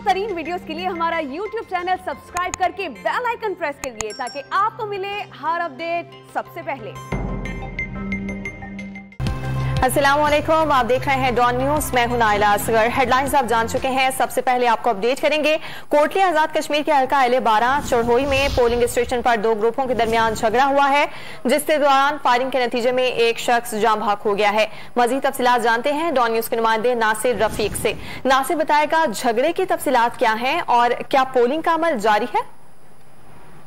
तरीन वीडियोस के लिए हमारा YouTube चैनल सब्सक्राइब करके बेल आइकन प्रेस करिए ताकि आपको मिले हर अपडेट सबसे पहले। अस्सलाम वालेकुम, आप देख रहे हैं डॉन न्यूज। मैं हूं नाइला असगर। हेडलाइंस आप जान चुके हैं। सबसे पहले आपको अपडेट करेंगे। कोटली आजाद कश्मीर के हल्का L12 चढ़ोई में पोलिंग स्टेशन पर दो ग्रुपों के दरमियान झगड़ा हुआ है, जिसके दौरान फायरिंग के नतीजे में एक शख्स जाम बहक हो गया है। मजीद तफसीलात जानते हैं डॉन न्यूज के नुमाइंदे नासिर रफीक से। नासिर बताएगा झगड़े की तफसीलात क्या हैं और क्या पोलिंग का अमल जारी है?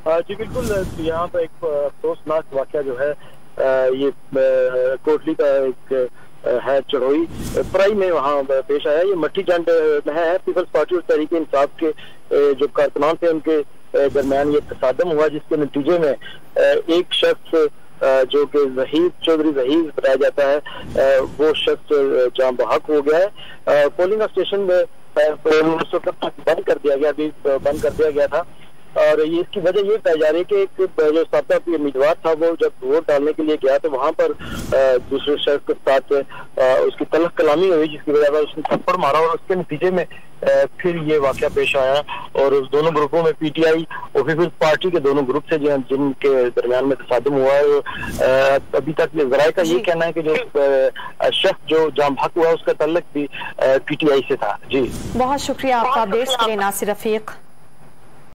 जी बिल्कुल, यहाँ पर एक अफसोसनाक वाक़या जो है ये कोटली का एक है चढ़ोई प्राई में वहाँ पेश आया। ये मट्टी जंड में है। पीपल्स पार्टी और तहरीक इंसाफ के जो कारकुनान थे उनके दरमियान ये तसादम हुआ, जिसके नतीजे में एक शख्स जो कि चौधरी जहीर बताया जाता है वो शख्स जाम बहक हो गया है। पोलिंग स्टेशन में बंद कर दिया गया, अभी बंद कर दिया गया था और ये इसकी वजह ये पाई जा रही है कि एक जो साबका उम्मीदवार था वो जब वोट डालने के लिए गया तो वहां पर दूसरे शख्स के साथ उसकी तलख कलामी हुई, जिसकी वजह से उसने थप्पड़ मारा और उसके नतीजे में फिर ये वाकया पेश आया और उस दोनों ग्रुपों में PTI और पीपल्स पार्टी के दोनों ग्रुप से जिनके दरमियान में तसादम हुआ है। अभी तक जराये का ये कहना है कि जो शख्स जो जाम बहक हुआ उसका तल्लुक भी PTI से था। जी बहुत शुक्रिया आपका अपडेट्स के लिए नासिर रफीक।